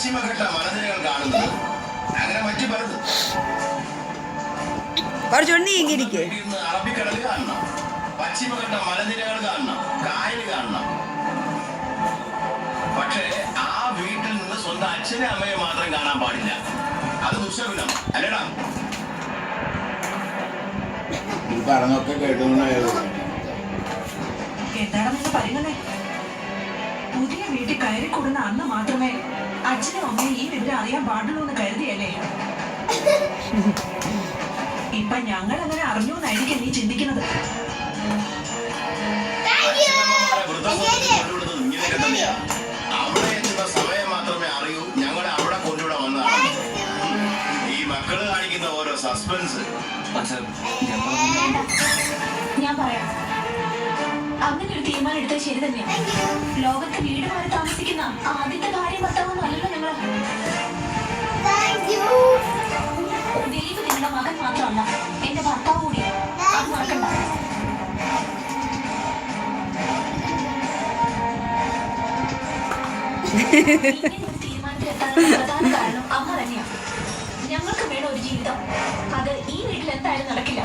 പശ്ചിമഘട്ട മലനിരകൾ കാണുന്നത്, അങ്ങനെ മറ്റു പലതും. അറബിക്കടൽ കാണണം, പശ്ചിമഘട്ട മലനിരകൾ കാണണം, കായൽ കാണണം. പക്ഷേ ആ വീട്ടിൽ നിന്ന് സ്വന്തം അച്ഛനെ അമ്മയെ മാത്രം കാണാൻ പാടില്ല. അത് ദുശകുലം അല്ലടാ. പറഞ്ഞൊക്കെ കേട്ടുകൊണ്ടായിരുന്നു. എന്താണ് നിങ്ങൾ പറയുന്നത്? പുതിയ വീട്ടിൽ കയറി കൂടുന്ന അന്ന് മാത്രമേ അച്ഛനും അമ്മയും ഈ വിവരം അറിയാൻ പാടുള്ളൂ എന്ന് കരുതിയല്ലേ? ഇപ്പൊ ഞങ്ങൾ അങ്ങനെ അറിഞ്ഞു എന്നായിരിക്കും നീ ചിന്തിക്കുന്നത്. അവിടെ എത്തുന്ന സമയം മാത്രമേ അറിയൂ ഞങ്ങളെ അവിടെ കൊണ്ടുവിടാൻ വന്നതാണ്. ഈ മക്കള് കാണിക്കുന്ന ഓരോ സസ്പെൻസ്. ഞാൻ പറയാം, അങ്ങനെ ഒരു തീരുമാനം എടുത്തത് ശരി തന്നെയാണ്. ലോകത്ത് വീട് മാറി താമസിക്കുന്ന ആദ്യത്തെ ഭാര്യ ഭർത്താവൊന്നും അല്ലല്ലോ ഞങ്ങള്. ദിലീപ് നിങ്ങളുടെ മകൻ മാത്രമല്ല, എന്റെ ഭർത്താവ് കൂടി. അത് മറക്കണ്ട. ഒരു തീരുമാനത്തിലെത്താനുള്ള പ്രധാന കാരണം അമ്മ തന്നെയാണ്. ഞങ്ങൾക്ക് വേണം ഒരു ജീവിതം. അത് ഈ വീട്ടിൽ എന്തായാലും നടക്കില്ല.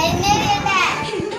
എന്നെ